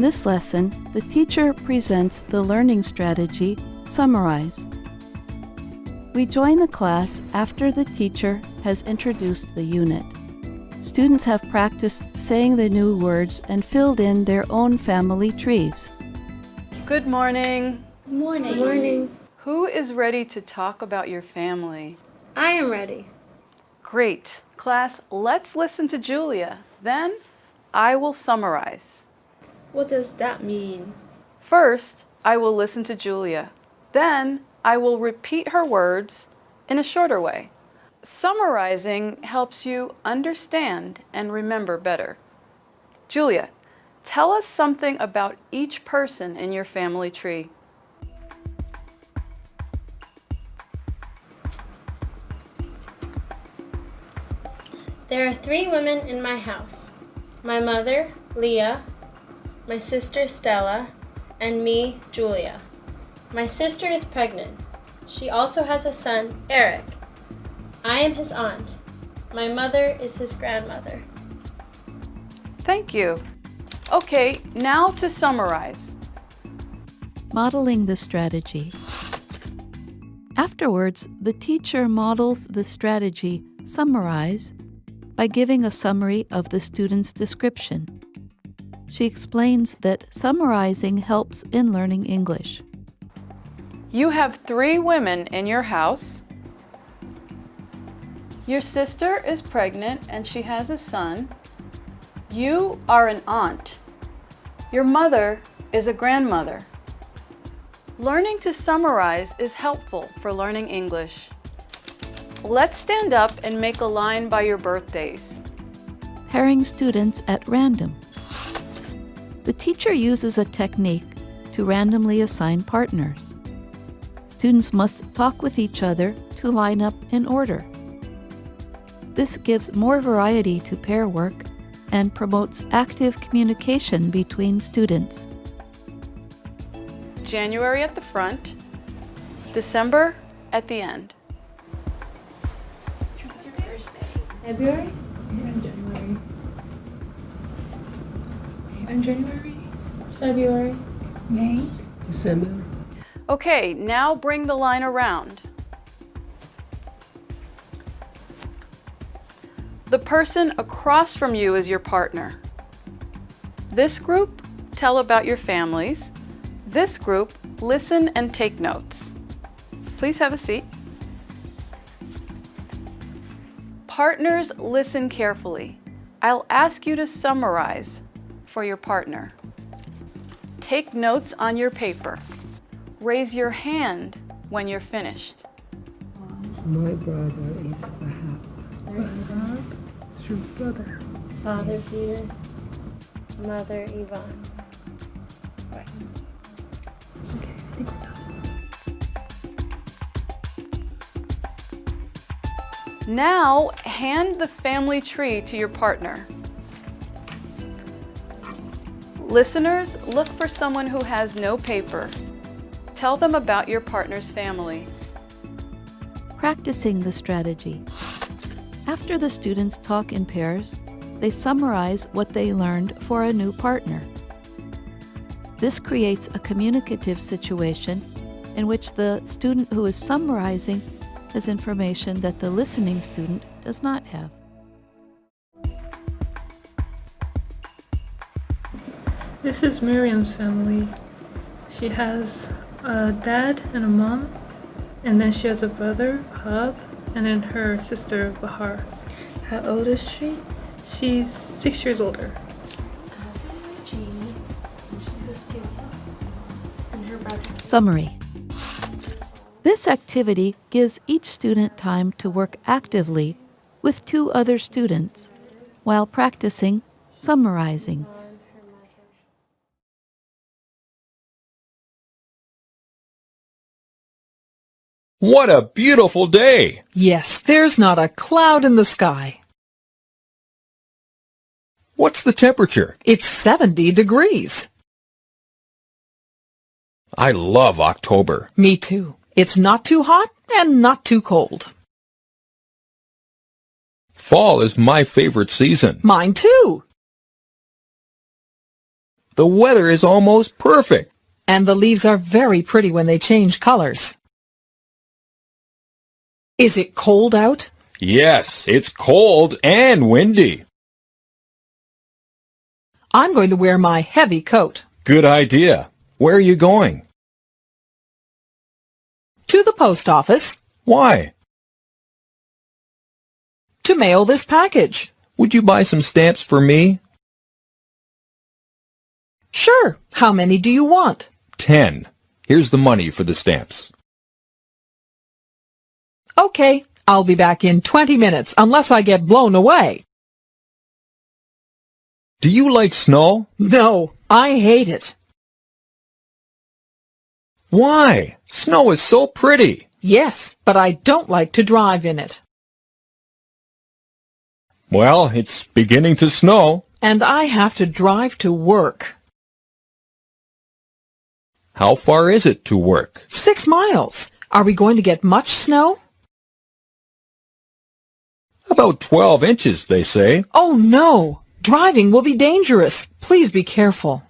this lesson, the teacher presents the learning strategy, Summarize. We join the class after the teacher has introduced the unit. Students have practiced saying the new words and filled in their own family trees. Good morning. Morning. Good morning. Who is ready to talk about your family? I am ready. Great. Class, let's listen to Julia. Then I will summarize. What does that mean? First, I will listen to Julia. Then I will repeat her words in a shorter way. Summarizing helps you understand and remember better. Julia, tell us something about each person in your family tree. There are 3 women in my house. My mother, Leah, my sister, Stella, and me, Julia. My sister is pregnant. She also has a son, Eric. I am his aunt. My mother is his grandmother. Thank you. Okay, now to summarize. Modeling the strategy. Afterwards, the teacher models the strategy, Summarize, by giving a summary of the student's description. She explains that summarizing helps in learning English. You have 3 women in your house. Your sister is pregnant and she has a son. You are an aunt. Your mother is a grandmother. Learning to summarize is helpful for learning English. Let's stand up and make a line by your birthdays. Pairing students at random. The teacher uses a technique to randomly assign partners. Students must talk with each other to line up in order. This gives more variety to pair work and promotes active communication between students. January at the front, December at the end. February? January. February. May. December. Okay, now bring the line around. The person across from you is your partner. This group, tell about your families. This group, listen and take notes. Please have a seat. Partners, listen carefully. I'll ask you to summarize for your partner. Take notes on your paper. Raise your hand when you're finished. My brother is Wahab. It's your brother. Father Peter. Mother Yvonne. Okay, I think we're done. Now, hand the family tree to your partner. Listeners, look for someone who has no paper. Tell them about your partner's family. Practicing the strategy. After the students talk in pairs, they summarize what they learned for a new partner. This creates a communicative situation in which the student who is summarizing has information that the listening student does not have. This is Miriam's family. She has a dad and a mom, and then she has a brother, Hub, and then her sister, Bahar. How old is she? She's 6 years older. This is Jamie. And she has 2. And her brother. Summary. This activity gives each student time to work actively with 2 other students while practicing summarizing. What a beautiful day! Yes, there's not a cloud in the sky. What's the temperature? It's 70 degrees. I love October. Me too. It's not too hot and not too cold. Fall is my favorite season. Mine too. The weather is almost perfect. And the leaves are very pretty when they change colors. Is it cold out? Yes, it's cold and windy. I'm going to wear my heavy coat. Good idea. Where are you going? To the post office Why? to mail this package. Would you buy some stamps for me? Sure. How many do you want? 10. Here's the money for the stamps. Okay, I'll be back in 20 minutes unless I get blown away. Do you like snow? No, I hate it. Why? Snow is so pretty. Yes, but I don't like to drive in it. Well, it's beginning to snow. And I have to drive to work. How far is it to work? 6 miles. Are we going to get much snow? About 12 inches, they say. Oh no! Driving will be dangerous. Please be careful.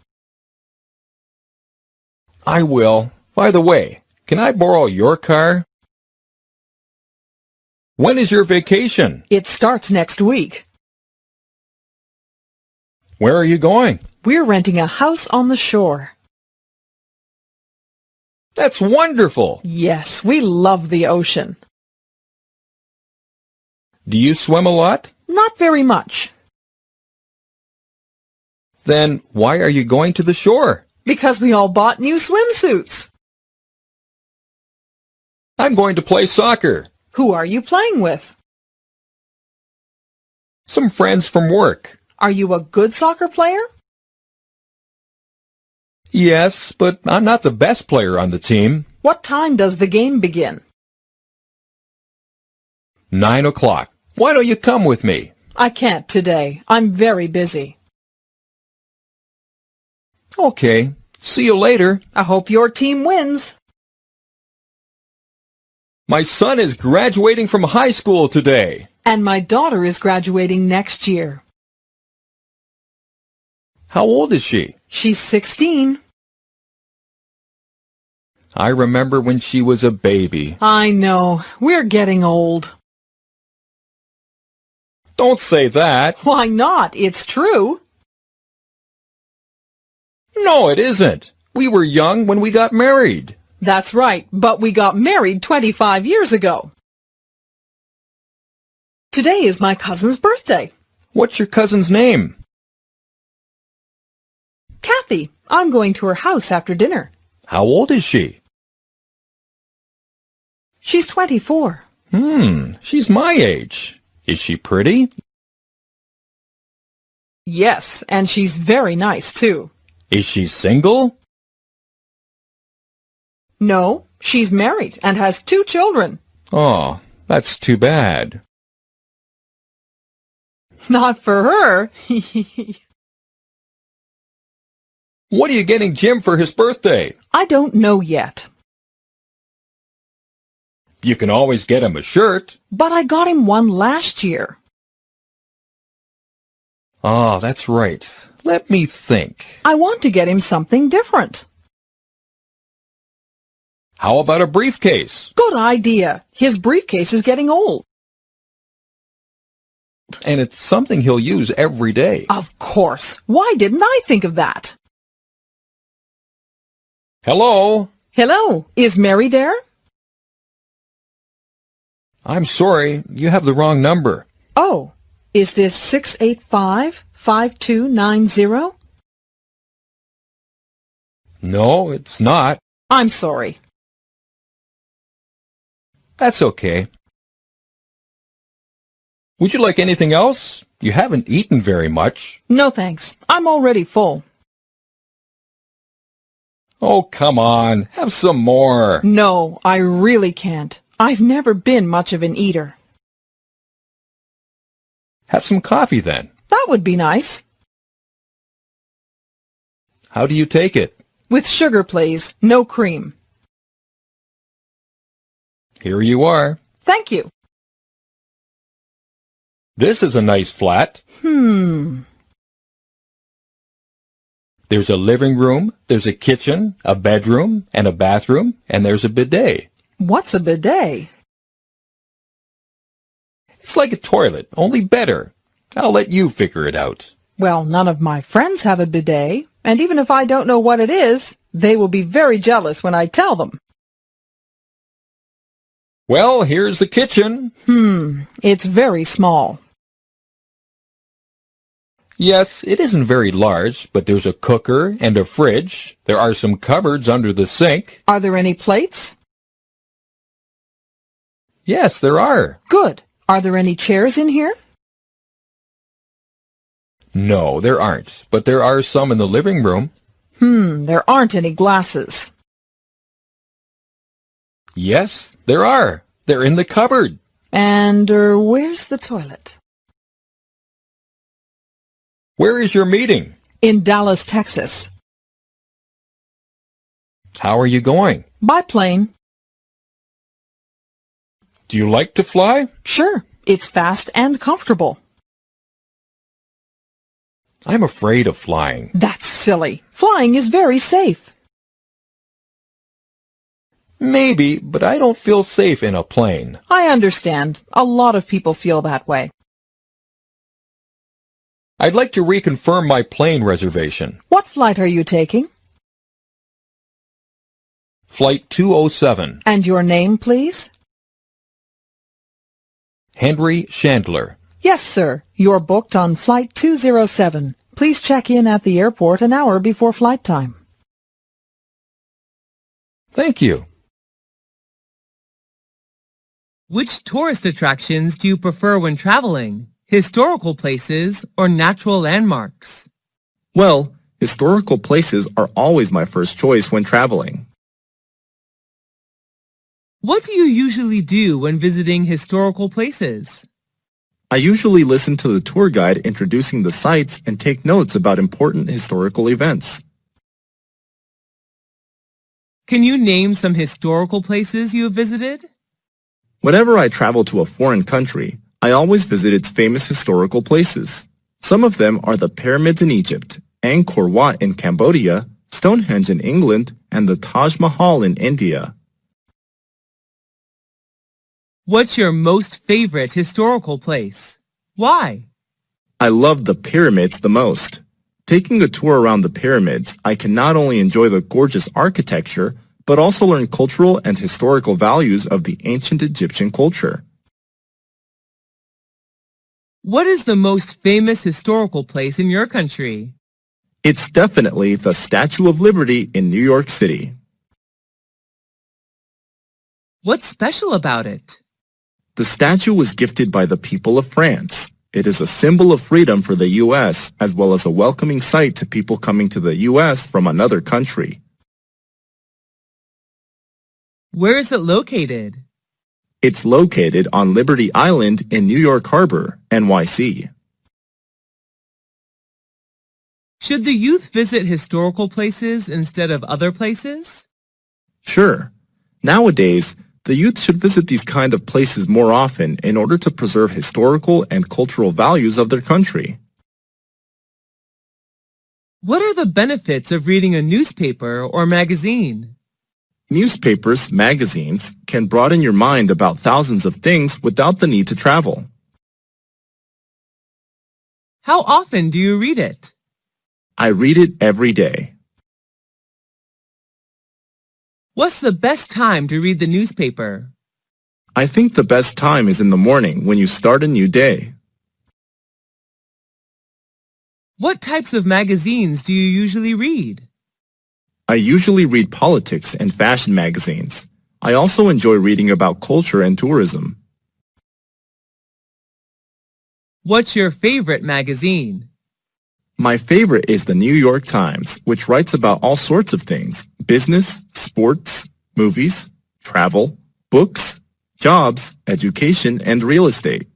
I will. By the way, can I borrow your car? When is your vacation? It starts next week. Where are you going? We're renting a house on the shore. That's wonderful. Yes, we love the ocean. Do you swim a lot? Not very much. Then why are you going to the shore? Because we all bought new swimsuits. I'm going to play soccer. Who are you playing with? Some friends from work. Are you a good soccer player? Yes, but I'm not the best player on the team. What time does the game begin? 9 o'clock. Why don't you come with me? I can't today. I'm very busy. Okay. See you later. I hope your team wins. My son is graduating from high school today. And my daughter is graduating next year. How old is she? She's 16. I remember when she was a baby. I know. We're getting old. Don't say that. Why not? It's true. No, it isn't. We were young when we got married. That's right, but we got married 25 years ago. Today is my cousin's birthday. What's your cousin's name? Kathy. I'm going to her house after dinner. How old is she? She's 24. She's my age. Is she pretty? Yes, and she's very nice, too. Is she single? No, she's married and has 2 children. Oh, that's too bad. Not for her. What are you getting Jim for his birthday? I don't know yet. You can always get him a shirt. But I got him one last year. Ah, that's right. Let me think. I want to get him something different. How about a briefcase? Good idea. His briefcase is getting old. And it's something he'll use every day. Of course. Why didn't I think of that? Hello? Hello. Is Mary there? I'm sorry, you have the wrong number. Oh, is this 685-5290? No, it's not. I'm sorry. That's okay. Would you like anything else? You haven't eaten very much. No thanks. I'm already full. Oh, come on. Have some more. No, I really can't. I've never been much of an eater. Have some coffee then. That would be nice. How do you take it? With sugar, please. No cream. Here you are. Thank you. This is a nice flat. There's a living room, there's a kitchen, a bedroom, and a bathroom, and there's a bidet. What's a bidet? It's like a toilet, only better. I'll let you figure it out. Well, none of my friends have a bidet, and even if I don't know what it is, they will be very jealous when I tell them. Well, here's the kitchen. It's very small. Yes, it isn't very large, but there's a cooker and a fridge. There are some cupboards under the sink. Are there any plates? Yes, there are. Good. Are there any chairs in here? No, there aren't, but there are some in the living room. There aren't any glasses. Yes, there are. They're in the cupboard. And where's the toilet? Where is your meeting? In Dallas, Texas. How are you going? By plane. Do you like to fly? Sure. It's fast and comfortable. I'm afraid of flying. That's silly. Flying is very safe. Maybe, but I don't feel safe in a plane. I understand. A lot of people feel that way. I'd like to reconfirm my plane reservation. What flight are you taking? Flight 207. And your name, please? Henry Chandler. Yes, sir. You're booked on Flight 207. Please check in at the airport an hour before flight time. Thank you. Which tourist attractions do you prefer when traveling? Historical places or natural landmarks? Well, historical places are always my first choice when traveling. What do you usually do when visiting historical places? I usually listen to the tour guide introducing the sites and take notes about important historical events. Can you name some historical places you have visited? Whenever I travel to a foreign country, I always visit its famous historical places. Some of them are the pyramids in Egypt, Angkor Wat in Cambodia, Stonehenge in England, and the Taj Mahal in India. What's your most favorite historical place? Why? I love the pyramids the most. Taking a tour around the pyramids, I can not only enjoy the gorgeous architecture, but also learn cultural and historical values of the ancient Egyptian culture. What is the most famous historical place in your country? It's definitely the Statue of Liberty in New York City. What's special about it? The statue was gifted by the people of France. It is a symbol of freedom for the U.S. as well as a welcoming sight to people coming to the U.S. from another country. Where is it located? It's located on Liberty Island in New York Harbor, NYC. Should the youth visit historical places instead of other places? Sure. Nowadays, the youth should visit these kind of places more often in order to preserve historical and cultural values of their country. What are the benefits of reading a newspaper or magazine? Newspapers, magazines, can broaden your mind about thousands of things without the need to travel. How often do you read it? I read it every day. What's the best time to read the newspaper? I think the best time is in the morning when you start a new day. What types of magazines do you usually read? I usually read politics and fashion magazines. I also enjoy reading about culture and tourism. What's your favorite magazine? My favorite is the New York Times, which writes about all sorts of things: business, sports, movies, travel, books, jobs, education, and real estate.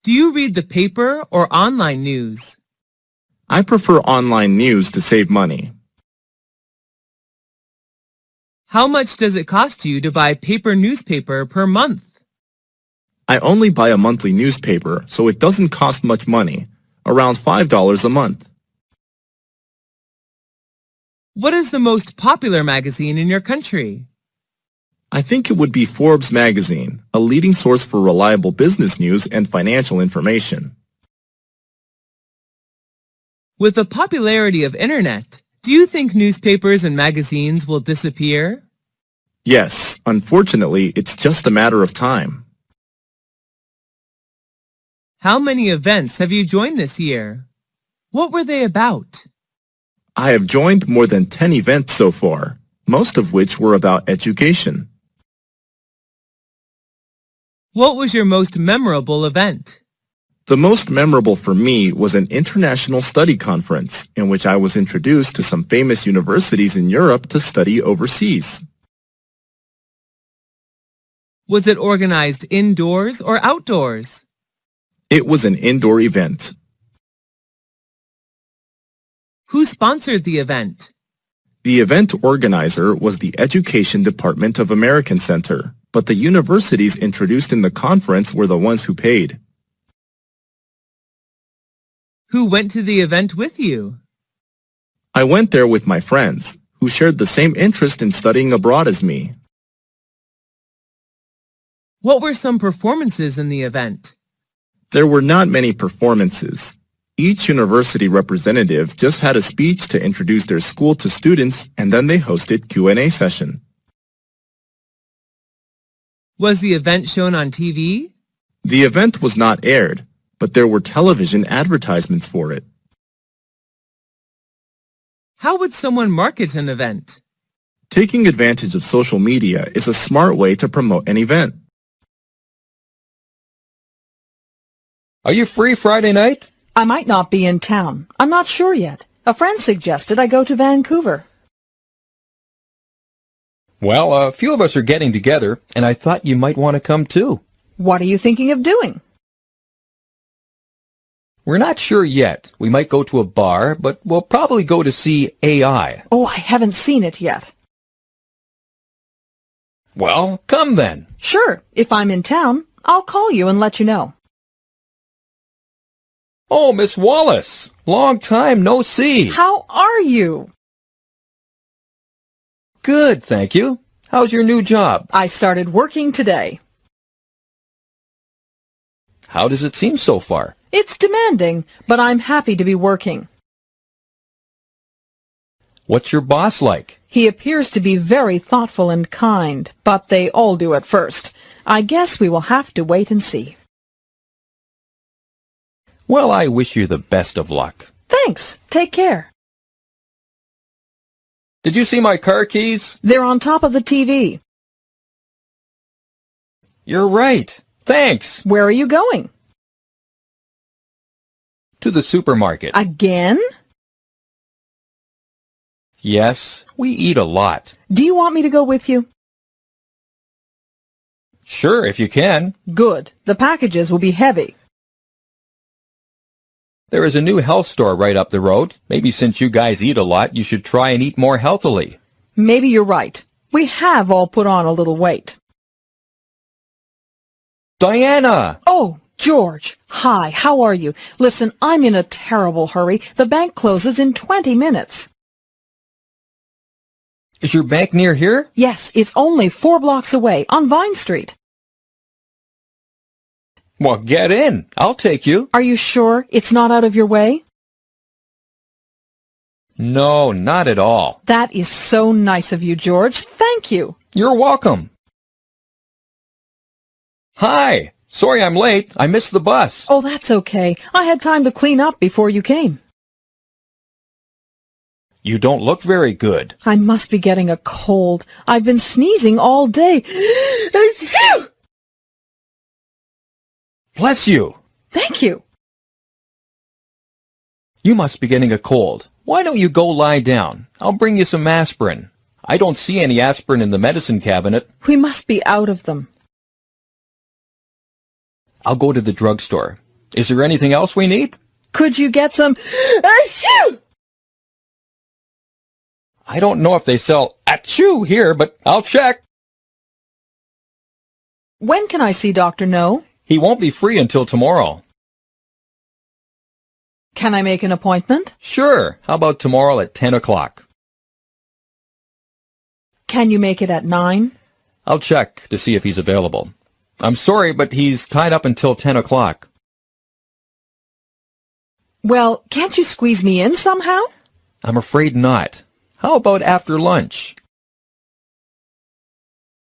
Do you read the paper or online news? I prefer online news to save money. How much does it cost you to buy paper newspaper per month? I only buy a monthly newspaper, so it doesn't cost much money. around $5 a month. What is the most popular magazine in your country? I think it would be Forbes magazine, a leading source for reliable business news and financial information. With the popularity of internet, do you think newspapers and magazines will disappear? Yes, unfortunately, it's just a matter of time. How many events have you joined this year? What were they about? I have joined more than 10 events so far, most of which were about education. What was your most memorable event? The most memorable for me was an international study conference in which I was introduced to some famous universities in Europe to study overseas. Was it organized indoors or outdoors? It was an indoor event. Who sponsored the event? The event organizer was the Education Department of American Center, but the universities introduced in the conference were the ones who paid. Who went to the event with you? I went there with my friends, who shared the same interest in studying abroad as me. What were some performances in the event? There were not many performances. Each university representative just had a speech to introduce their school to students, and then they hosted Q&A session. Was the event shown on TV? The event was not aired, but there were television advertisements for it. How would someone market an event? Taking advantage of social media is a smart way to promote an event. Are you free Friday night? I might not be in town. I'm not sure yet. A friend suggested I go to Vancouver. Well, a few of us are getting together, and I thought you might want to come too. What are you thinking of doing? We're not sure yet. We might go to a bar, but we'll probably go to see AI. Oh, I haven't seen it yet. Well, come then. Sure, if I'm in town, I'll call you and let you know. Oh, Miss Wallace, long time no see. How are you? Good, thank you. How's your new job? I started working today. How does it seem so far? It's demanding, but I'm happy to be working. What's your boss like? He appears to be very thoughtful and kind, but they all do at first. I guess we will have to wait and see. Well, I wish you the best of luck. Thanks. Take care. Did you see my car keys? They're on top of the TV. You're right. Thanks. Where are you going? To the supermarket. Again? Yes, we eat a lot. Do you want me to go with you? Sure, if you can. Good. The packages will be heavy. There is a new health store right up the road. Maybe since you guys eat a lot, you should try and eat more healthily. Maybe you're right. We have all put on a little weight. Diana! Oh, George. Hi, how are you? Listen, I'm in a terrible hurry. The bank closes in 20 minutes. Is your bank near here? Yes, it's only 4 blocks away on Vine Street. Well, get in. I'll take you. Are you sure it's not out of your way? No, not at all. That is so nice of you, George. Thank you. You're welcome. Hi. Sorry I'm late. I missed the bus. Oh, that's okay. I had time to clean up before you came. You don't look very good. I must be getting a cold. I've been sneezing all day. Bless you. Thank you. You must be getting a cold. Why don't you go lie down? I'll bring you some aspirin. I don't see any aspirin in the medicine cabinet. We must be out of them. I'll go to the drugstore. Is there anything else we need? Could you get some... I don't know if they sell achoo here, but I'll check. When can I see Dr. No? He won't be free until tomorrow. Can I make an appointment? Sure. How about tomorrow at 10 o'clock? Can you make it at 9? I'll check to see if he's available. I'm sorry, but he's tied up until 10 o'clock. Well, can't you squeeze me in somehow? I'm afraid not. How about after lunch?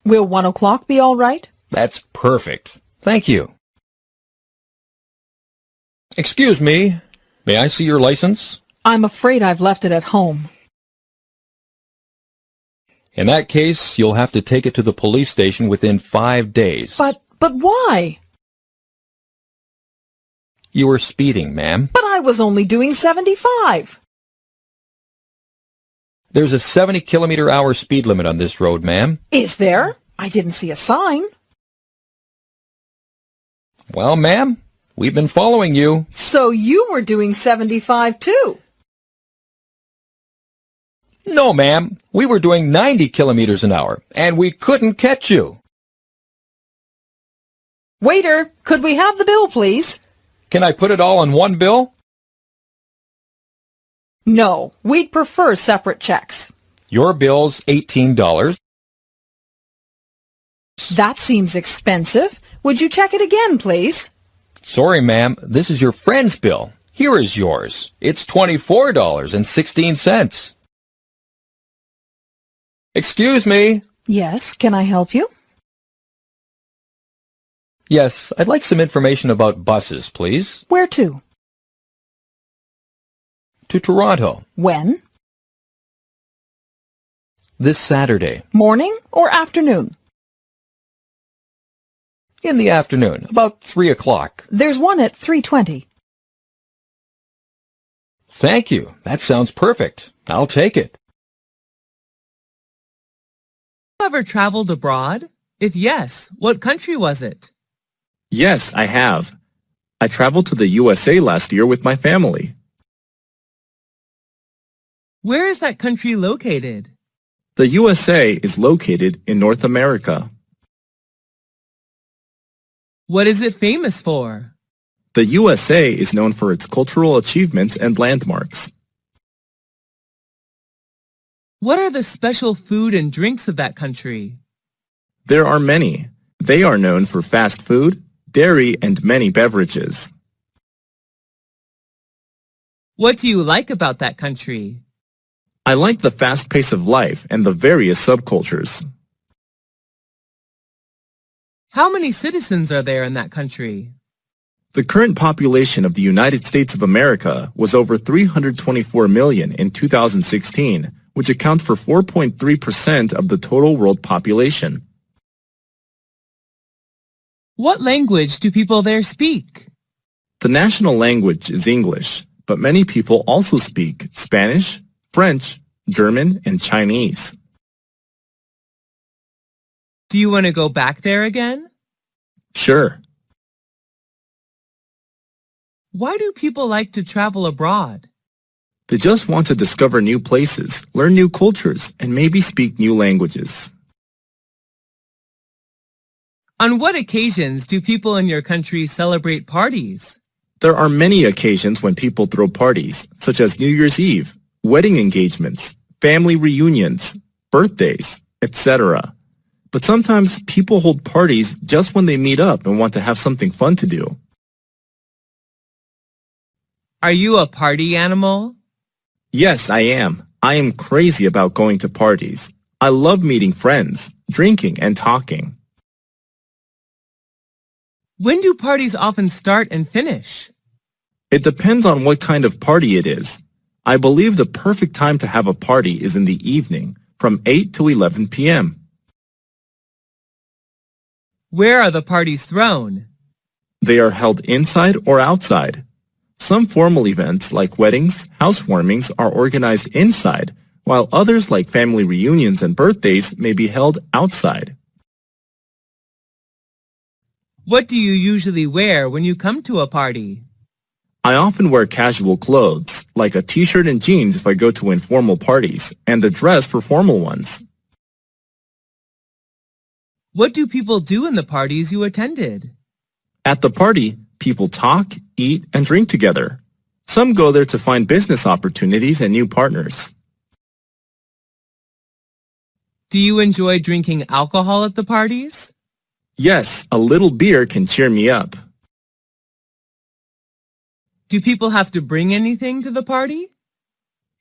Will 1 o'clock be all right? That's perfect. Thank you. Excuse me. May I see your license? I'm afraid I've left it at home. In that case, you'll have to take it to the police station within 5 days. But why? You were speeding, ma'am. But I was only doing 75. There's a 70-kilometer-hour speed limit on this road, ma'am. Is there? I didn't see a sign. Well, ma'am, we've been following you. So you were doing 75 too? No, ma'am. We were doing 90 kilometers an hour, and we couldn't catch you. Waiter, could we have the bill, please? Can I put it all on one bill? No, we'd prefer separate checks. Your bill's $18. That seems expensive. Would you check it again, please? Sorry, ma'am. This is your friend's bill. Here is yours. It's $24.16. Excuse me. Yes, can I help you? Yes, I'd like some information about buses, please. Where to? To Toronto. When? This Saturday. Morning or afternoon? In the afternoon, about 3 o'clock. There's one at 3:20. Thank you. That sounds perfect. I'll take it. Ever traveled abroad? If yes, what country was it? Yes, I have. I traveled to the USA last year with my family. Where is that country located? The USA is located in North America. What is it famous for? The USA is known for its cultural achievements and landmarks. What are the special food and drinks of that country? There are many. They are known for fast food, dairy, and many beverages. What do you like about that country? I like the fast pace of life and the various subcultures. How many citizens are there in that country? The current population of the United States of America was over 324 million in 2016, which accounts for 4.3% of the total world population. What language do people there speak? The national language is English, but many people also speak Spanish, French, German, and Chinese. Do you want to go back there again? Sure. Why do people like to travel abroad? They just want to discover new places, learn new cultures, and maybe speak new languages. On what occasions do people in your country celebrate parties? There are many occasions when people throw parties, such as New Year's Eve, wedding engagements, family reunions, birthdays, etc. But sometimes people hold parties just when they meet up and want to have something fun to do. Are you a party animal? Yes, I am. I am crazy about going to parties. I love meeting friends, drinking, and talking. When do parties often start and finish? It depends on what kind of party it is. I believe the perfect time to have a party is in the evening, from 8 to 11 p.m. Where are the parties thrown? They are held inside or outside. Some formal events like weddings, housewarmings are organized inside, while others like family reunions and birthdays may be held outside. What do you usually wear when you come to a party? I often wear casual clothes, like a t-shirt and jeans if I go to informal parties, and a dress for formal ones. What do people do in the parties you attended? At the party, people talk, eat, and drink together. Some go there to find business opportunities and new partners. Do you enjoy drinking alcohol at the parties? Yes, a little beer can cheer me up. Do people have to bring anything to the party?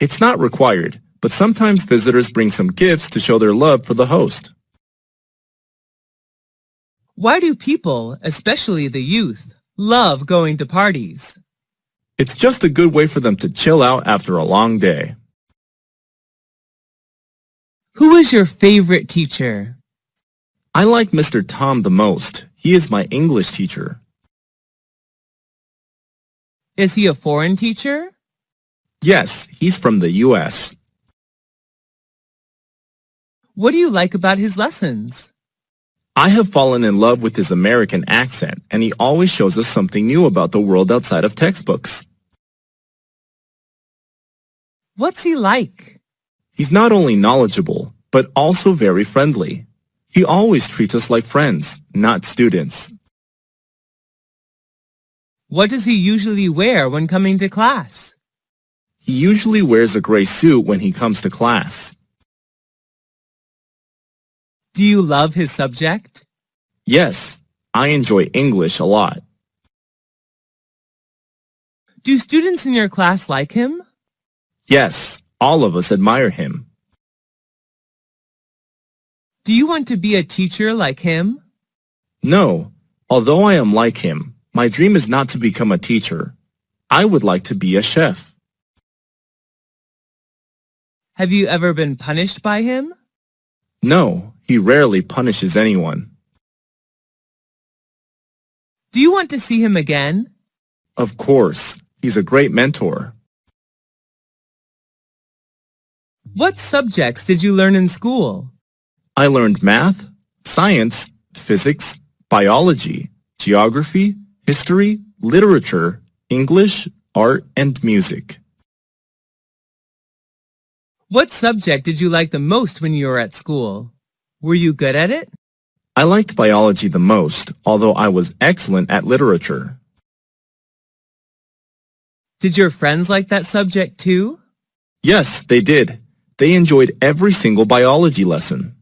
It's not required, but sometimes visitors bring some gifts to show their love for the host. Why do people, especially the youth, love going to parties? It's just a good way for them to chill out after a long day. Who is your favorite teacher? I like Mr. Tom the most. He is my English teacher. Is he a foreign teacher? Yes, he's from the U.S. What do you like about his lessons? I have fallen in love with his American accent, and he always shows us something new about the world outside of textbooks. What's he like? He's not only knowledgeable, but also very friendly. He always treats us like friends, not students. What does he usually wear when coming to class? He usually wears a gray suit when he comes to class. Do you love his subject? Yes, I enjoy English a lot. Do students in your class like him? Yes, all of us admire him. Do you want to be a teacher like him? No, although I am like him, my dream is not to become a teacher. I would like to be a chef. Have you ever been punished by him? No, he rarely punishes anyone. Do you want to see him again? Of course, he's a great mentor. What subjects did you learn in school? I learned math, science, physics, biology, geography, history, literature, English, art, and music. What subject did you like the most when you were at school? Were you good at it? I liked biology the most, although I was excellent at literature. Did your friends like that subject too? Yes, they did. They enjoyed every single biology lesson.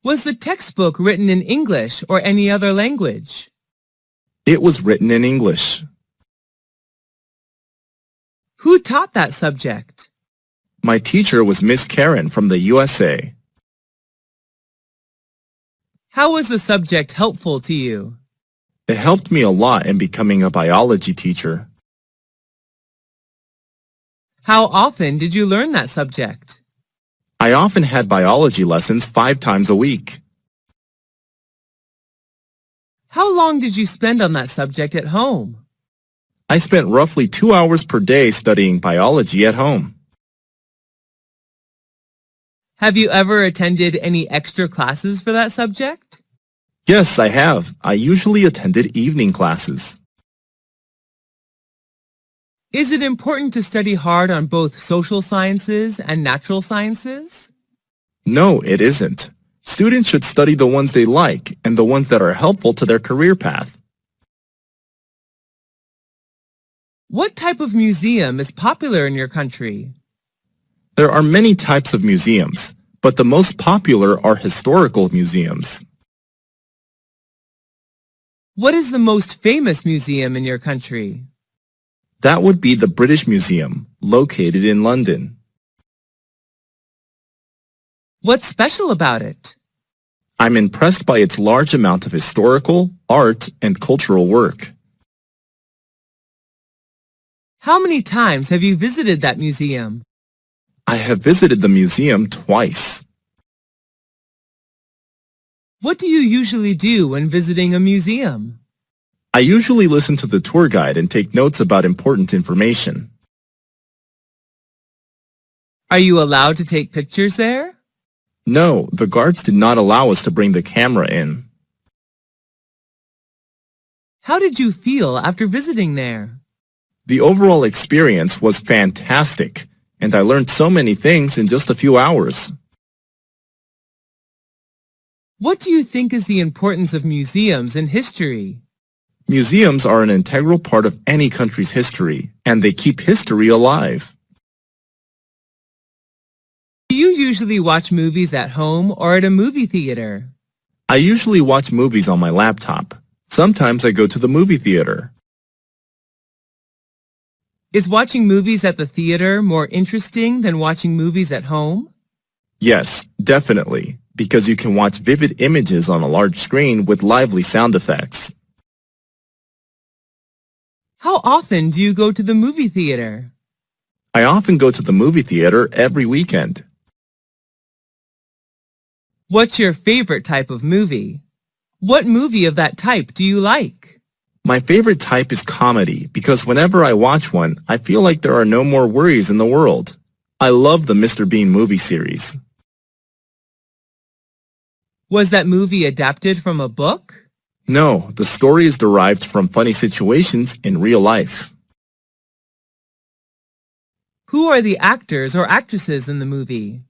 Was the textbook written in English or any other language? It was written in English. Who taught that subject? My teacher was Miss Karen from the USA. How was the subject helpful to you? It helped me a lot in becoming a biology teacher. How often did you learn that subject? I often had biology lessons 5 times a week. How long did you spend on that subject at home? I spent roughly 2 hours per day studying biology at home. Have you ever attended any extra classes for that subject? Yes, I have. I usually attended evening classes. Is it important to study hard on both social sciences and natural sciences? No, it isn't. Students should study the ones they like and the ones that are helpful to their career path. What type of museum is popular in your country? There are many types of museums, but the most popular are historical museums. What is the most famous museum in your country? That would be the British Museum, located in London. What's special about it? I'm impressed by its large amount of historical, art, and cultural work. How many times have you visited that museum? I have visited the museum twice. What do you usually do when visiting a museum? I usually listen to the tour guide and take notes about important information. Are you allowed to take pictures there? No, the guards did not allow us to bring the camera in. How did you feel after visiting there? The overall experience was fantastic, and I learned so many things in just a few hours. What do you think is the importance of museums in history? Museums are an integral part of any country's history, and they keep history alive. Do you usually watch movies at home or at a movie theater? I usually watch movies on my laptop. Sometimes I go to the movie theater. Is watching movies at the theater more interesting than watching movies at home? Yes, definitely, because you can watch vivid images on a large screen with lively sound effects. How often do you go to the movie theater? I often go to the movie theater every weekend. What's your favorite type of movie? What movie of that type do you like? My favorite type is comedy because whenever I watch one, I feel like there are no more worries in the world. I love the Mr. Bean movie series. Was that movie adapted from a book? No, the story is derived from funny situations in real life. Who are the actors or actresses in the movie?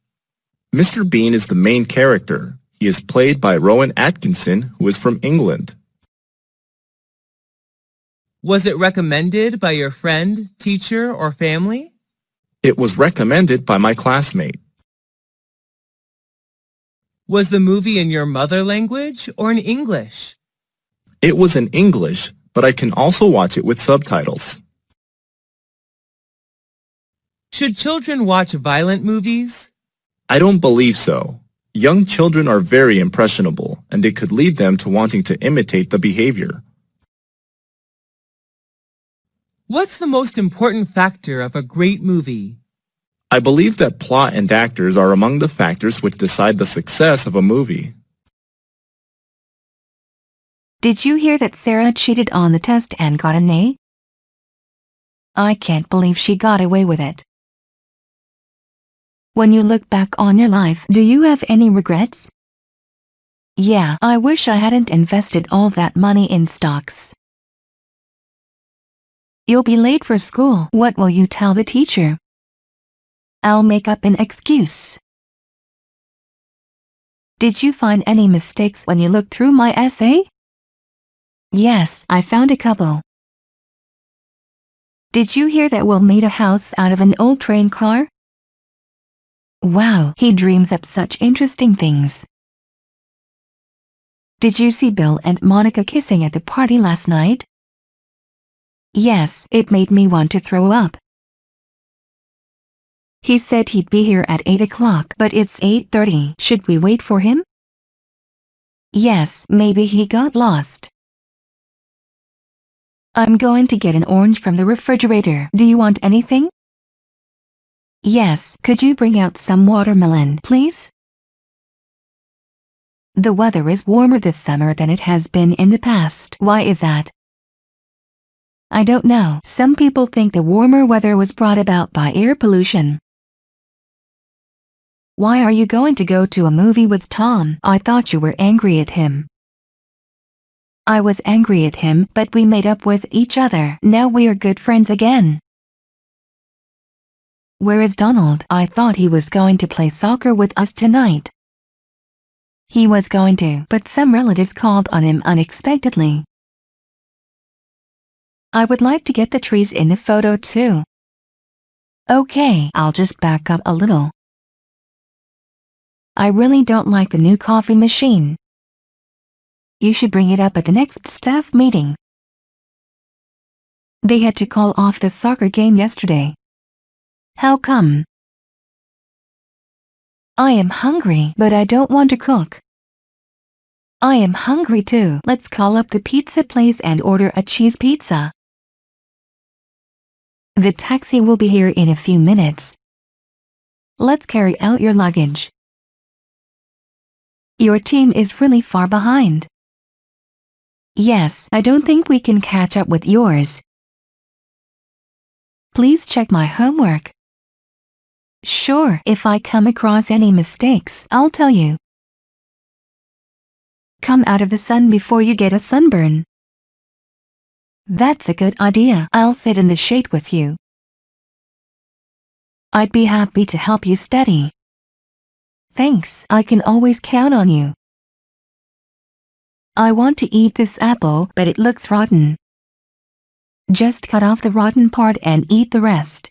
Mr. Bean is the main character. He is played by Rowan Atkinson, who is from England. Was it recommended by your friend, teacher, or family? It was recommended by my classmate. Was the movie in your mother language or in English? It was in English, but I can also watch it with subtitles. Should children watch violent movies? I don't believe so. Young children are very impressionable, and it could lead them to wanting to imitate the behavior. What's the most important factor of a great movie? I believe that plot and actors are among the factors which decide the success of a movie. Did you hear that Sarah cheated on the test and got an A? I can't believe she got away with it. When you look back on your life, do you have any regrets? Yeah, I wish I hadn't invested all that money in stocks. You'll be late for school. What will you tell the teacher? I'll make up an excuse. Did you find any mistakes when you looked through my essay? Yes, I found a couple. Did you hear that Will made a house out of an old train car? Wow, he dreams up such interesting things. Did you see Bill and Monica kissing at the party last night? Yes, it made me want to throw up. He said he'd be here at 8 o'clock, but it's 8:30. Should we wait for him? Yes, maybe he got lost. I'm going to get an orange from the refrigerator. Do you want anything? Yes, could you bring out some watermelon, please? The weather is warmer this summer than it has been in the past. Why is that? I don't know. Some people think the warmer weather was brought about by air pollution. Why are you going to go to a movie with Tom? I thought you were angry at him. I was angry at him, but we made up with each other. Now we are good friends again. Where is Donald? I thought he was going to play soccer with us tonight. He was going to, but some relatives called on him unexpectedly. I would like to get the trees in the photo too. Okay, I'll just back up a little. I really don't like the new coffee machine. You should bring it up at the next staff meeting. They had to call off the soccer game yesterday. How come? I am hungry, but I don't want to cook. I am hungry too. Let's call up the pizza place and order a cheese pizza. The taxi will be here in a few minutes. Let's carry out your luggage. Your team is really far behind. Yes, I don't think we can catch up with yours. Please check my homework. Sure, if I come across any mistakes, I'll tell you. Come out of the sun before you get a sunburn. That's a good idea. I'll sit in the shade with you. I'd be happy to help you study. Thanks, I can always count on you. I want to eat this apple, but it looks rotten. Just cut off the rotten part and eat the rest.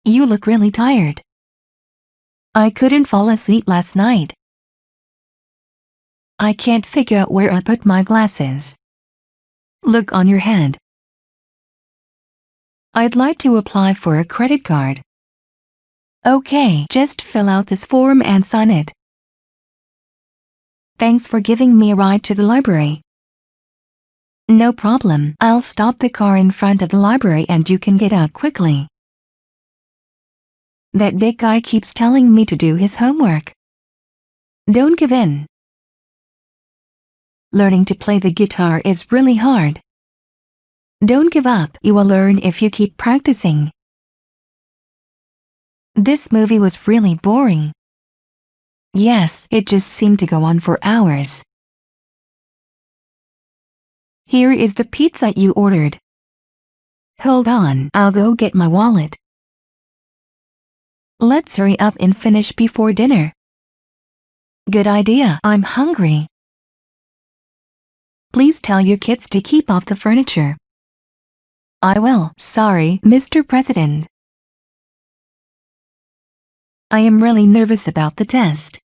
You look really tired. I couldn't fall asleep last night. I can't figure out where I put my glasses. Look on your head. I'd like to apply for a credit card. Okay, just fill out this form and sign it. Thanks for giving me a ride to the library. No problem, I'll stop the car in front of the library and you can get out quickly. That big guy keeps telling me to do his homework. Don't give in. Learning to play the guitar is really hard. Don't give up, you will learn if you keep practicing. This movie was really boring. Yes, it just seemed to go on for hours. Here is the pizza you ordered. Hold on, I'll go get my wallet. Let's hurry up and finish before dinner. Good idea, I'm hungry. Please tell your kids to keep off the furniture. I will. Sorry, Mr. President. I am really nervous about the test.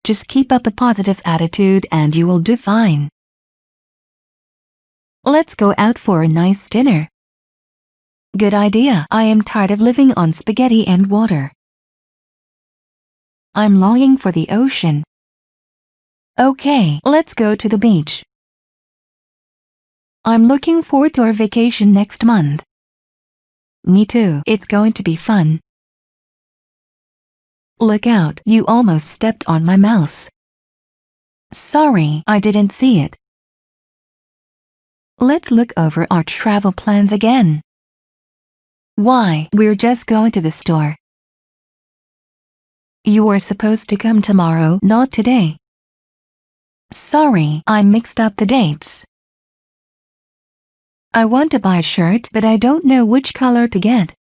Just keep up a positive attitude and you will do fine. Let's go out for a nice dinner. Good idea. I am tired of living on spaghetti and water. I'm longing for the ocean. Okay, let's go to the beach. I'm looking forward to our vacation next month. Me too, it's going to be fun. Look out, you almost stepped on my mouse. Sorry, I didn't see it. Let's look over our travel plans again. Why, we're just going to the store. You were supposed to come tomorrow, not today. Sorry, I mixed up the dates. I want to buy a shirt, but I don't know which color to get.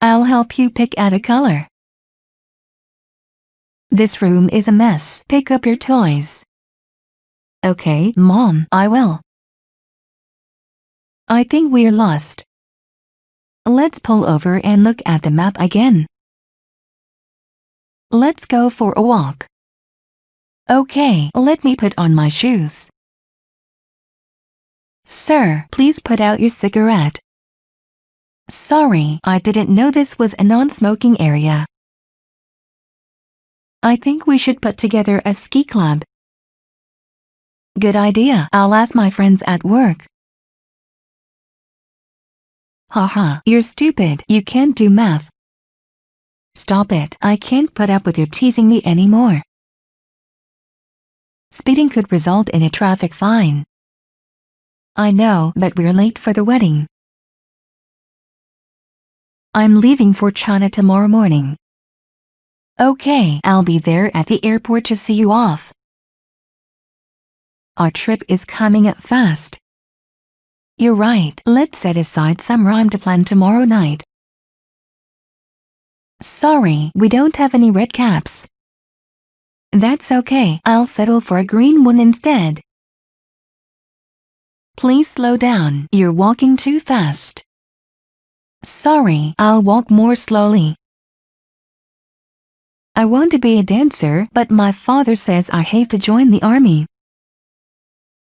I'll help you pick out a color. This room is a mess. Pick up your toys. Okay, Mom, I will. I think we're lost. Let's pull over and look at the map again. Let's go for a walk. Okay, let me put on my shoes. Sir, please put out your cigarette. Sorry, I didn't know this was a non-smoking area. I think we should put together a ski club. Good idea, I'll ask my friends at work. Haha, you're stupid, you can't do math. Stop it, I can't put up with your teasing me anymore. Speeding could result in a traffic fine. I know, but we're late for the wedding. I'm leaving for China tomorrow morning. Okay, I'll be there at the airport to see you off. Our trip is coming up fast. You're right, let's set aside some time to plan tomorrow night. Sorry, we don't have any red caps. That's okay, I'll settle for a green one instead. Please slow down, you're walking too fast. Sorry, I'll walk more slowly. I want to be a dancer, but my father says I hate to join the army.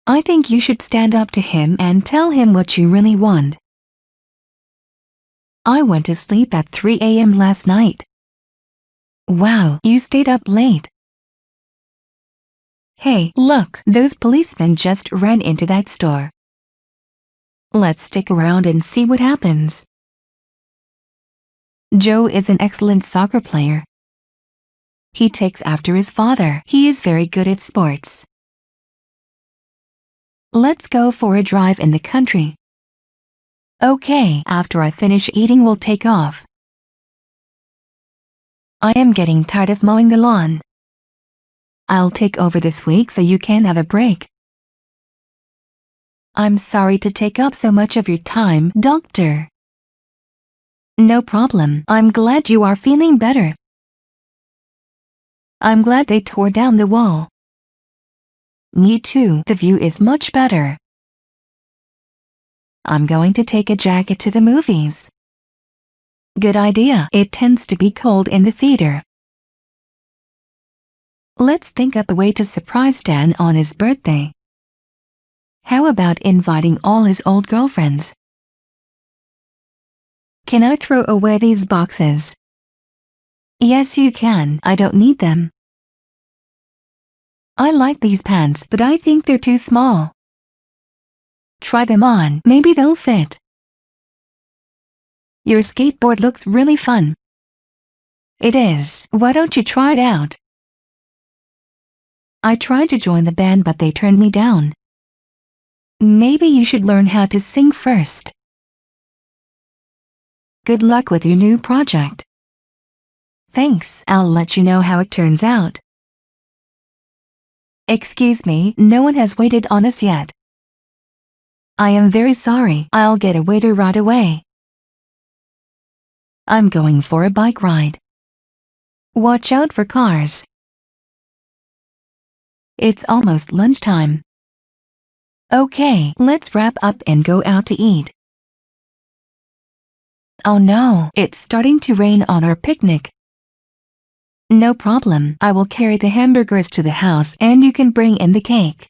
I think you should stand up to him and tell him what you really want. I went to sleep at 3 a.m. last night. Wow, you stayed up late. Hey, look, those policemen just ran into that store. Let's stick around and see what happens. Joe is an excellent soccer player. He takes after his father. He is very good at sports. Let's go for a drive in the country. Okay, after I finish eating we'll take off. I am getting tired of mowing the lawn. I'll take over this week so you can have a break. I'm sorry to take up so much of your time, Doctor. No problem, I'm glad you are feeling better. I'm glad they tore down the wall. Me too. The view is much better. I'm going to take a jacket to the movies. Good idea. It tends to be cold in the theater. Let's think up a way to surprise Dan on his birthday. How about inviting all his old girlfriends? Can I throw away these boxes? Yes, you can. I don't need them. I like these pants, but I think they're too small. Try them on. Maybe they'll fit. Your skateboard looks really fun. It is. Why don't you try it out? I tried to join the band, but they turned me down. Maybe you should learn how to sing first. Good luck with your new project. Thanks. I'll let you know how it turns out. Excuse me, no one has waited on us yet. I am very sorry. I'll get a waiter right away. I'm going for a bike ride. Watch out for cars. It's almost lunchtime. Okay, let's wrap up and go out to eat. Oh no, it's starting to rain on our picnic. No problem, I will carry the hamburgers to the house and you can bring in the cake.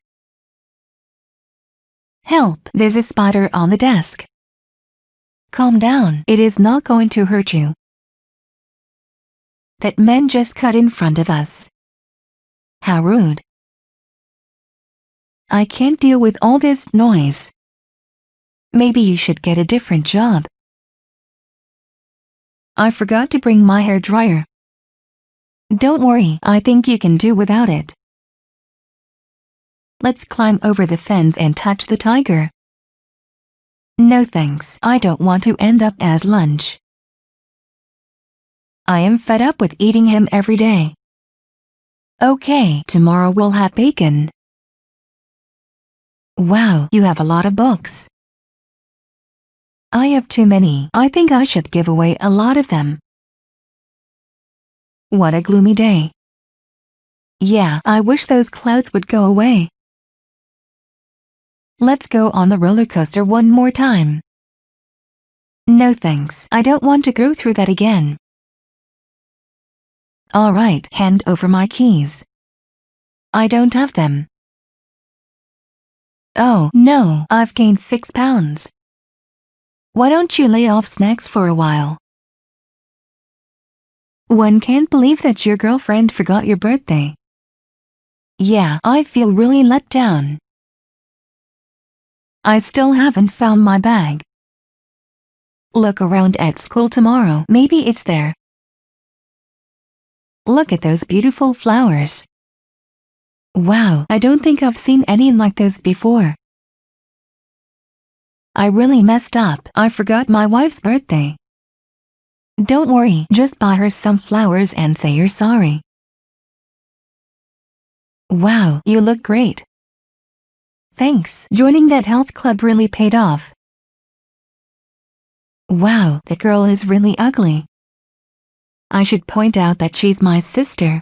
Help, there's a spider on the desk. Calm down, it is not going to hurt you. That man just cut in front of us. How rude. I can't deal with all this noise. Maybe you should get a different job. I forgot to bring my hair dryer. Don't worry, I think you can do without it. Let's climb over the fence and touch the tiger. No thanks, I don't want to end up as lunch. I am fed up with eating him every day. Okay, tomorrow we'll have bacon. Wow, you have a lot of books. I have too many. I think I should give away a lot of them. What a gloomy day. Yeah, I wish those clouds would go away. Let's go on the roller coaster one more time. No thanks, I don't want to go through that again. Alright, hand over my keys. I don't have them. Oh, no, I've gained 6 pounds. Why don't you lay off snacks for a while? One can't believe that your girlfriend forgot your birthday. Yeah, I feel really let down. I still haven't found my bag. Look around at school tomorrow, maybe it's there. Look at those beautiful flowers. Wow, I don't think I've seen any like those before. I really messed up. I forgot my wife's birthday. Don't worry, just buy her some flowers and say you're sorry. Wow, you look great. Thanks, joining that health club really paid off. Wow, that girl is really ugly. I should point out that she's my sister.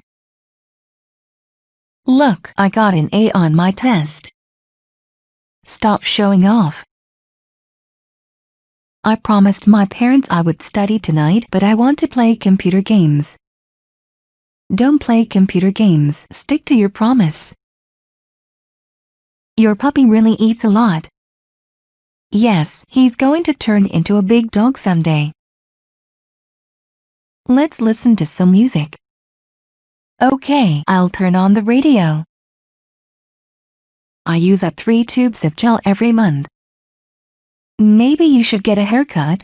Look, I got an A on my test. Stop showing off. I promised my parents I would study tonight, but I want to play computer games. Don't play computer games, stick to your promise. Your puppy really eats a lot. Yes, he's going to turn into a big dog someday. Let's listen to some music. Okay, I'll turn on the radio. I use up 3 tubes of gel every month. Maybe you should get a haircut.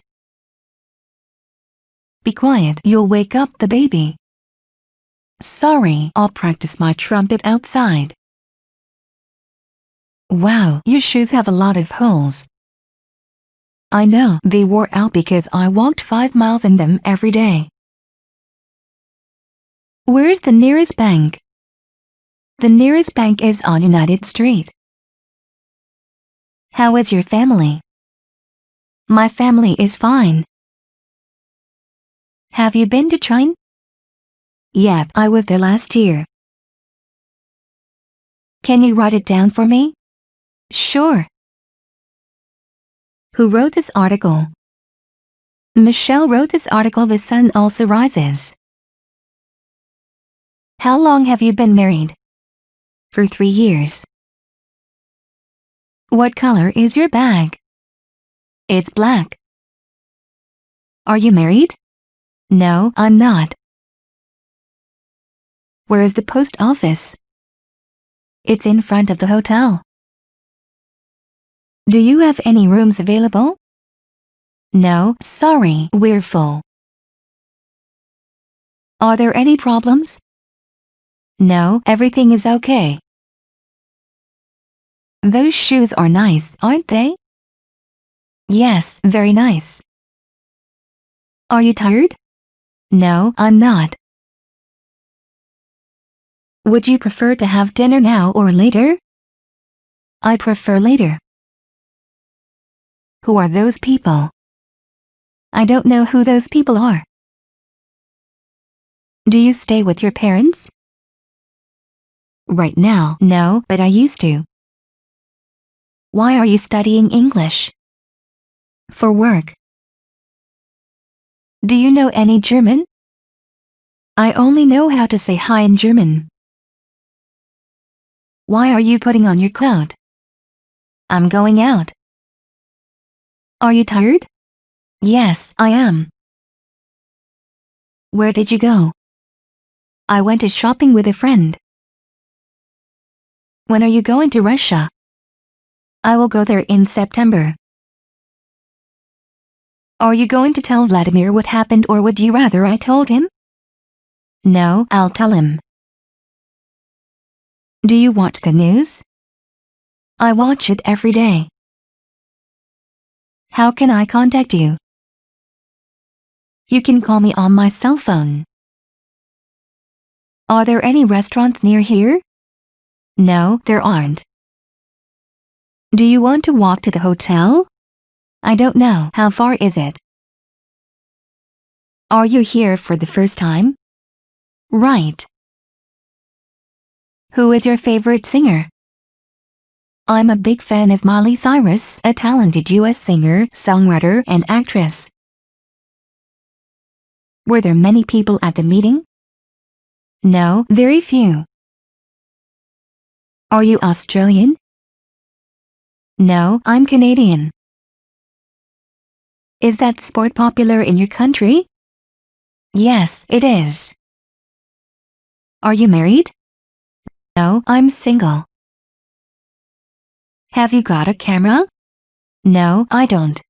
Be quiet, you'll wake up the baby. Sorry, I'll practice my trumpet outside. Wow, your shoes have a lot of holes. I know, they wore out because I walked 5 miles in them every day. Where's the nearest bank? The nearest bank is on United Street. How is your family? My family is fine. Have you been to China? Yep, I was there last year. Can you write it down for me? Sure. Who wrote this article? Michelle wrote this article. The sun also rises. How long have you been married? For 3 years. What color is your bag? It's black. Are you married? No, I'm not. Where is the post office? It's in front of the hotel. Do you have any rooms available? No, sorry, we're full. Are there any problems? No, everything is okay. Those shoes are nice, aren't they? Yes, very nice. Are you tired? No, I'm not. Would you prefer to have dinner now or later? I prefer later. Who are those people? I don't know who those people are. Do you stay with your parents? Right now, no, but I used to. Why are you studying English? For work. Do you know any German? I only know how to say hi in German. Why are you putting on your coat? I'm going out. Are you tired? Yes, I am. Where did you go? I went to shopping with a friend. When are you going to Russia? I will go there in September. Are you going to tell Vladimir what happened, or would you rather I told him? No, I'll tell him. Do you watch the news? I watch it every day. How can I contact you? You can call me on my cell phone. Are there any restaurants near here? No, there aren't. Do you want to walk to the hotel? I don't know. How far is it? Are you here for the first time? Right. Who is your favorite singer? I'm a big fan of Miley Cyrus, a talented US singer, songwriter, and actress. Were there many people at the meeting? No, very few. Are you Australian? No, I'm Canadian. Is that sport popular in your country? Yes, it is. Are you married? No, I'm single. Have you got a camera? No, I don't.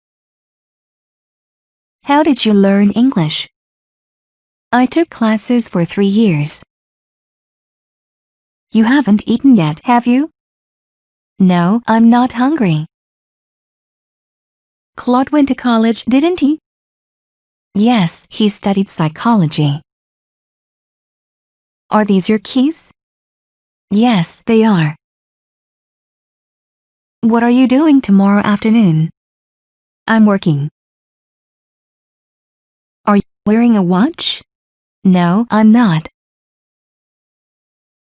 How did you learn English? I took classes for 3 years. You haven't eaten yet, have you? No, I'm not hungry. Claude went to college, didn't he? Yes, he studied psychology. Are these your keys? Yes, they are. What are you doing tomorrow afternoon? I'm working. Are you wearing a watch? No, I'm not.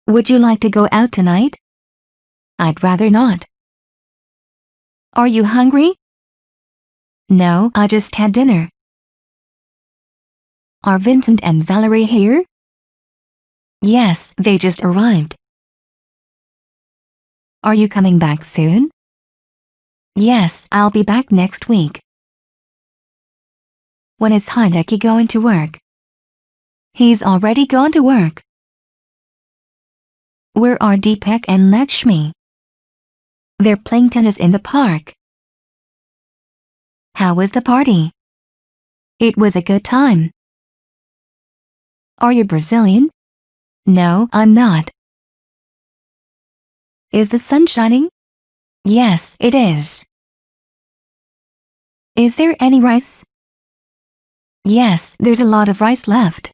Would you like to go out tonight? I'd rather not. Are you hungry? No, I just had dinner. Are Vincent and Valerie here? Yes, they just arrived. Are you coming back soon? Yes, I'll be back next week. When is Hideki going to work? He's already gone to work. Where are Deepak and Lakshmi? They're playing tennis in the park. How was the party? It was a good time. Are you Brazilian? No, I'm not. Is the sun shining? Yes, it is. Is there any rice? Yes, there's a lot of rice left.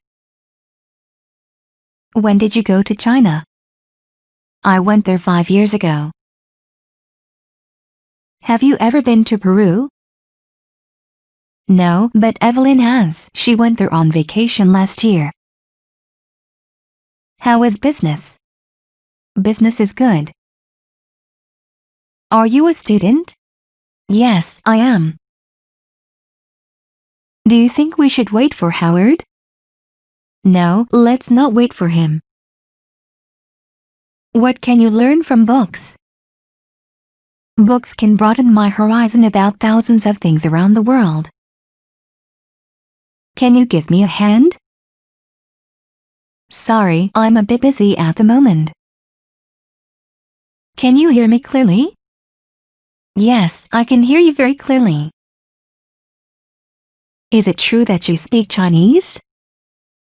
When did you go to China? I went there 5 years ago. Have you ever been to Peru? No, but Evelyn has. She went there on vacation last year. How is business? Business is good. Are you a student? Yes, I am. Do you think we should wait for Howard? No, let's not wait for him. What can you learn from books? Books can broaden my horizon about thousands of things around the world. Can you give me a hand? Sorry, I'm a bit busy at the moment. Can you hear me clearly? Yes, I can hear you very clearly. Is it true that you speak Chinese?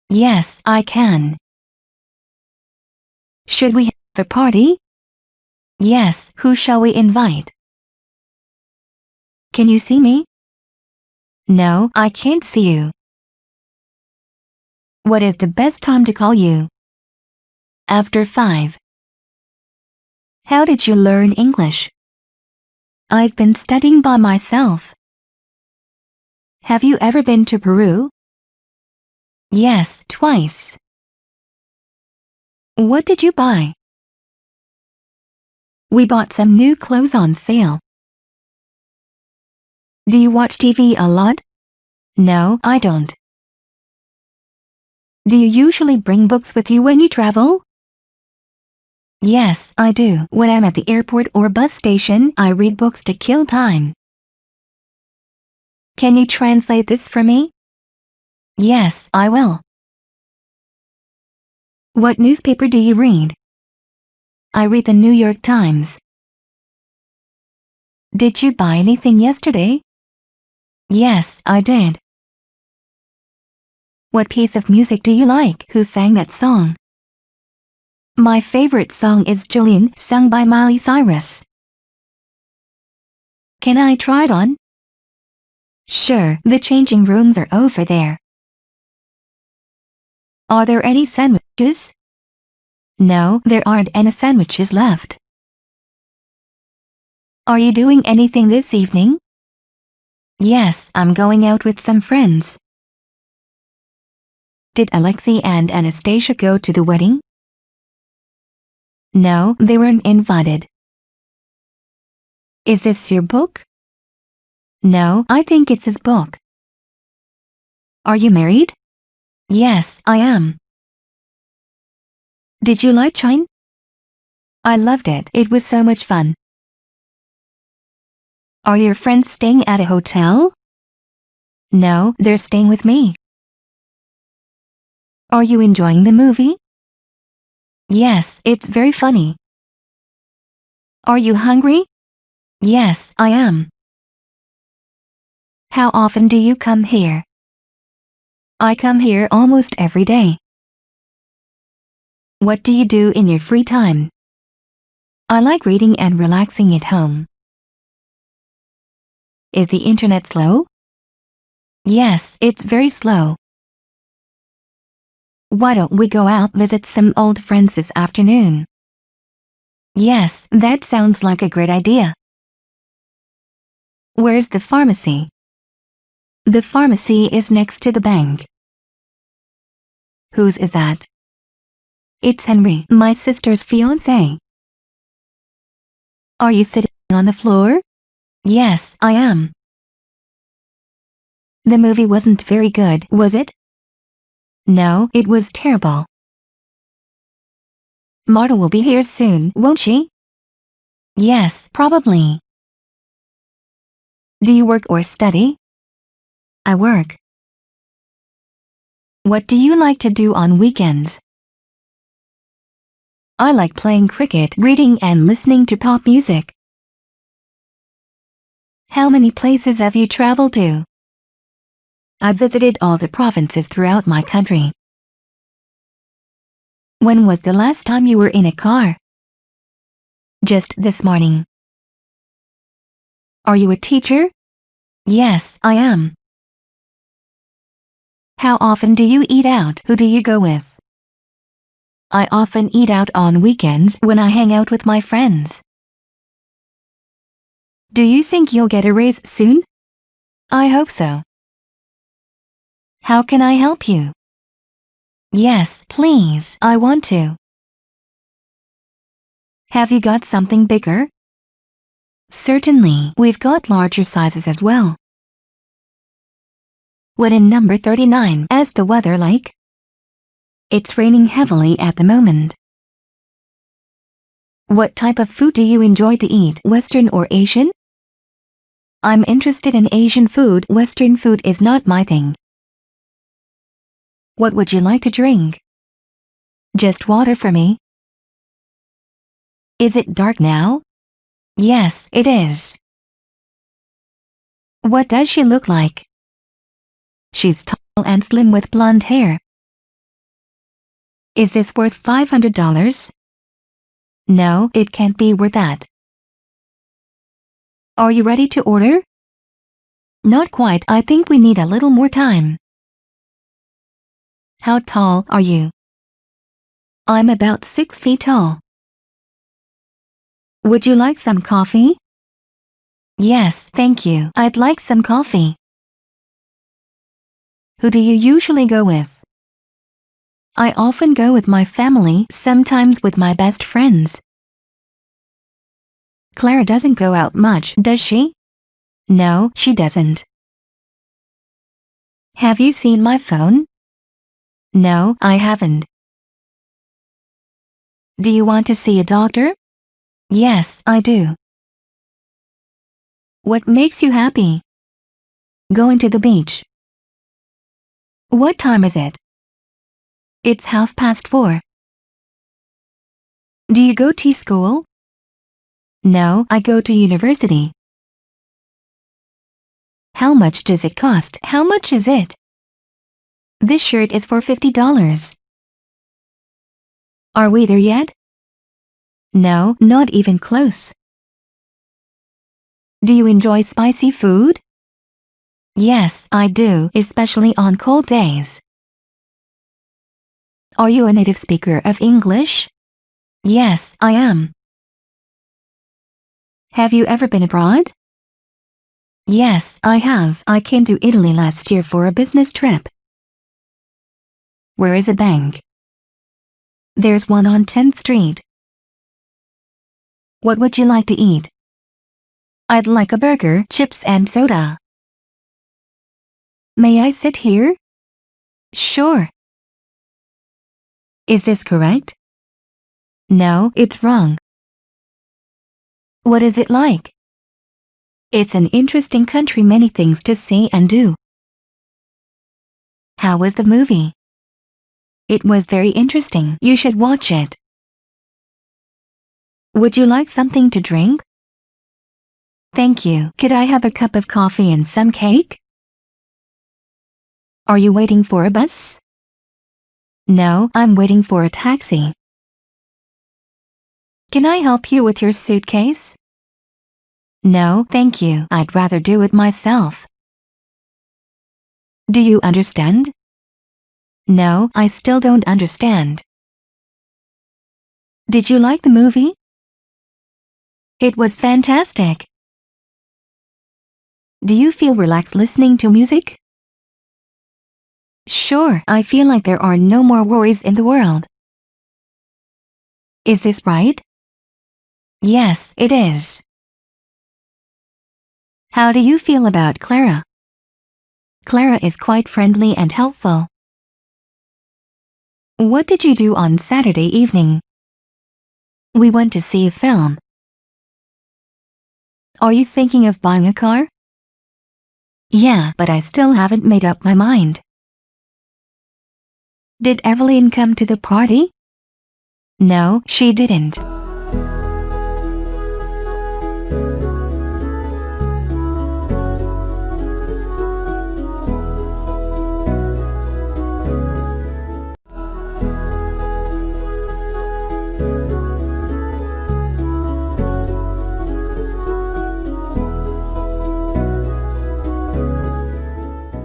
Yes, I can. Should we have a party? Yes, who shall we invite? Can you see me? No, I can't see you. What is the best time to call you? After 5. How did you learn English? I've been studying by myself. Have you ever been to Peru? Yes, twice. What did you buy? We bought some new clothes on sale. Do you watch TV a lot? No, I don't. Do you usually bring books with you when you travel? Yes, I do. When I'm at the airport or bus station, I read books to kill time. Can you translate this for me? Yes, I will. What newspaper do you read? I read the New York Times. Did you buy anything yesterday? Yes, I did. What piece of music do you like? Who sang that song? My favorite song is Julian, sung by Miley Cyrus. Can I try it on? Sure, the changing rooms are over there. Are there any sandwiches? No, there aren't any sandwiches left. Are you doing anything this evening? Yes, I'm going out with some friends. Did Alexei and Anastasia go to the wedding? No, they weren't invited. Is this your book? No, I think it's his book. Are you married? Yes, I am. Did you like China? I loved it. It was so much fun. Are your friends staying at a hotel? No, they're staying with me. Are you enjoying the movie? Yes, it's very funny. Are you hungry? Yes, I am. How often do you come here? I come here almost every day. What do you do in your free time? I like reading and relaxing at home. Is the internet slow? Yes, it's very slow. Why don't we go out visit some old friends this afternoon? Yes, that sounds like a great idea. Where's the pharmacy? The pharmacy is next to the bank. Whose is that? It's Henry, my sister's fiancé. Are you sitting on the floor? Yes, I am. The movie wasn't very good, was it? No, it was terrible. Marta will be here soon, won't she? Yes, probably. Do you work or study? I work. What do you like to do on weekends? I like playing cricket, reading and listening to pop music. How many places have you traveled to? I've visited all the provinces throughout my country. When was the last time you were in a car? Just this morning. Are you a teacher? Yes, I am. How often do you eat out? Who do you go with? I often eat out on weekends when I hang out with my friends. Do you think you'll get a raise soon? I hope so. How can I help you? Yes, please, I want to. Have you got something bigger? Certainly, we've got larger sizes as well. What in number 39? Is the weather like? It's raining heavily at the moment. What type of food do you enjoy to eat, Western or Asian? I'm interested in Asian food. Western food is not my thing. What would you like to drink? Just water for me. Is it dark now? Yes, it is. What does she look like? She's tall and slim with blonde hair. Is this worth $500? No, it can't be worth that. Are you ready to order? Not quite. I think we need a little more time. How tall are you? I'm about 6 feet tall. Would you like some coffee? Yes, thank you. I'd like some coffee. Who do you usually go with? I often go with my family, sometimes with my best friends. Clara doesn't go out much, does she? No, she doesn't. Have you seen my phone? No, I haven't. Do you want to see a doctor? Yes, I do. What makes you happy? Going to the beach. What time is it? It's 4:30. Do you go to school? No, I go to university. How much does it cost? How much is it? This shirt is for $50. Are we there yet? No, not even close. Do you enjoy spicy food? Yes, I do, especially on cold days. Are you a native speaker of English? Yes, I am. Have you ever been abroad? Yes, I have. I came to Italy last year for a business trip. Where is a bank? There's one on 10th Street. What would you like to eat? I'd like a burger, chips and soda. May I sit here? Sure. Is this correct? No, it's wrong. What is it like? It's an interesting country, many things to see and do. How was the movie? It was very interesting. You should watch it. Would you like something to drink? Thank you. Could I have a cup of coffee and some cake? Are you waiting for a bus? No, I'm waiting for a taxi. Can I help you with your suitcase? No, thank you. I'd rather do it myself. Do you understand? No, I still don't understand. Did you like the movie? It was fantastic. Do you feel relaxed listening to music? Sure, I feel like there are no more worries in the world. Is this right? Yes, it is. How do you feel about Clara? Clara is quite friendly and helpful. What did you do on Saturday evening? We went to see a film. Are you thinking of buying a car? Yeah, but I still haven't made up my mind. Did Evelyn come to the party? No, she didn't.